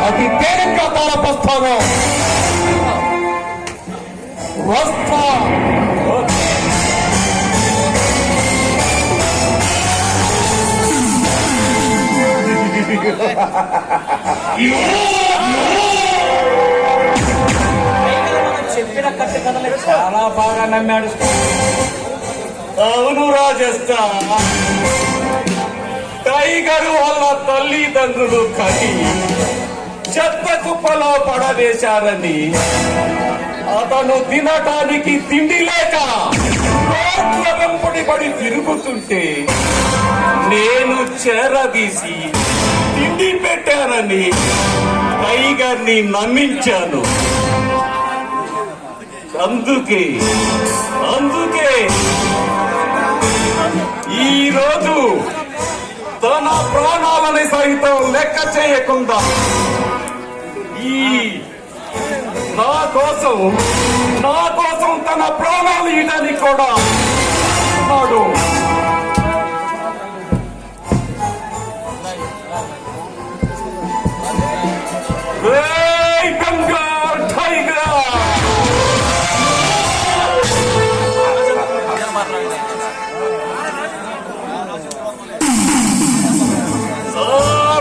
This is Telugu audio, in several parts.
అతి తేలిక తలపస్తాను. వస్తా. చెప్పిన కట్టు కథలు చాలా బాగా నమ్మాడు. అవును రాజస్థా, టైగర్ వాళ్ళ తల్లిదండ్రులు కని చెత్త కుప్పలో పడవేశారని అతను తినటానికి తిండి లేక రోడ్ల వెంబడి పడి తిరుగుతుంటే నేను చేరదీసి తిండి పెట్టానని టైగర్ ని నమ్మించాను. అందుకే ఈ రోజు తన ప్రాణాలని సైతం లెక్క చేయకుండా నా కోసం తన ప్రాణాలు ఇవ్వడానికి కూడా ఉన్నాడు.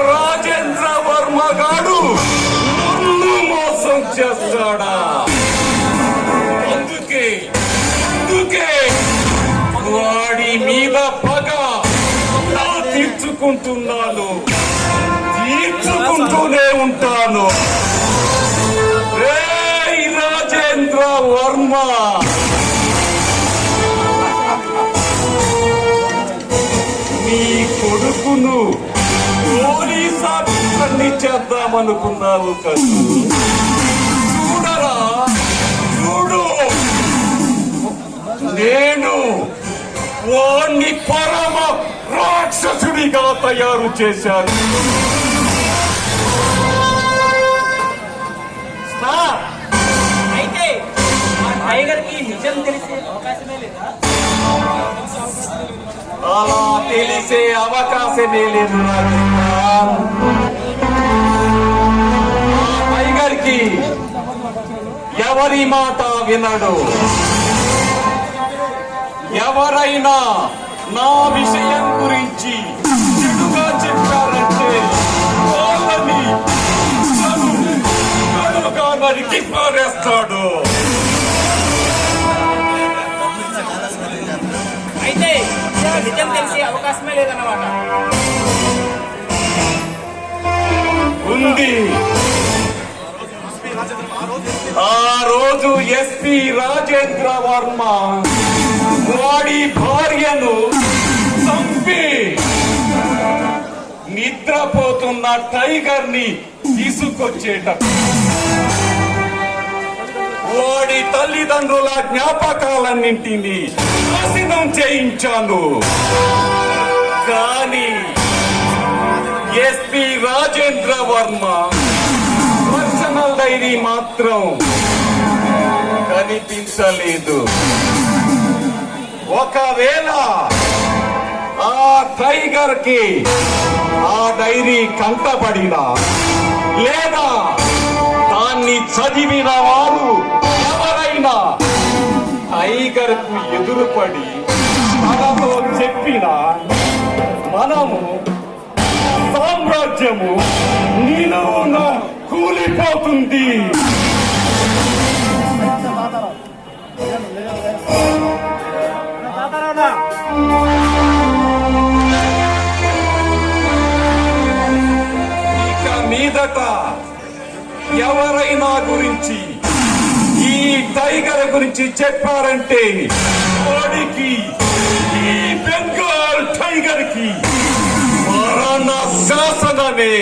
రాజేంద్ర వర్మ గాడు నన్ను మోసం చేస్తాడా? అందుకే వాడి మీద పగ తీర్చుకుంటూనే ఉంటాను. రాజేంద్ర వర్మ, నీ కొడుకును పోలీస్ ఆఫీసర్ని చేద్దామనుకున్నావు కదా? చూడు, నేను వాణ్ణి పరమ రాక్షసుడిగా తయారు చేశాను. అయితే ఆ టైగర్ కి నిజం తెలిసే అవకాశమే లేదా? అలా తెలిసే అవకాశమే లేదు. టైగర్ కి ఎవరి మాట వినడు. ఎవరైనా నా విషయం గురించి చెడుగా చెప్పారంటే వాళ్ళని కడుగా నరికి పారేస్తాడు. అయితే నిజం తెలిసే అవకాశమే లేదన్నమాట. ఉంది. ఆ రోజు ఎస్పీ రాజేంద్ర వర్మ వాడి భార్యను చంపి నిద్రపోతున్న టైగర్ ని తీసుకొచ్చేటప్పుడు వాడి తల్లిదండ్రుల జ్ఞాపకాలన్నింటినీ నాశనం చేయించాను. కానీ SP Rajendra Varma personal diary మాత్రం కనిపించలేదు. ఒకవేళ ఆ టైగర్ కి ఆ డైరీ కంటపడినా లేదా దాన్ని చదివిన వారు ఎవరైనా టైగర్ కు ఎదురుపడి తనతో చెప్పిన మనము సామ్రాజ్యము నిలువున కూలిపోతుంది. ఇక మీదట ఎవరైనా గురించి ఈ టైగర్ గురించి చెప్పారంటే వాడికి, ఈ బెంగాల్ టైగర్ కి మరణ శాసనమే.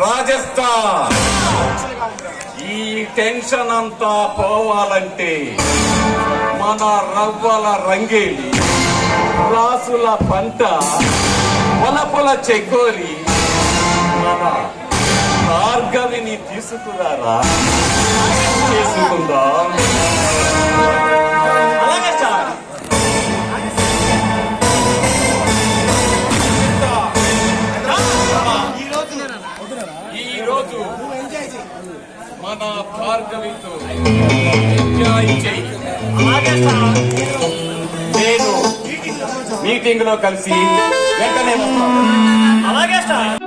రాజస్థాన్ ఈ టెన్షన్ అంతా పోవాలంటే మన రవ్వల రంగేలి, రాసుల పంట, వలపుల చెకోరి, మన భార్గవిని తీసుకురారా, చేసుకుందాం. మన భార్గవితో ఎంజాయ్ చేయి. అలాగే సార్. నేను మీటింగ్ లో కలిసి వెంటనే వస్తాను. అలాగే సార్.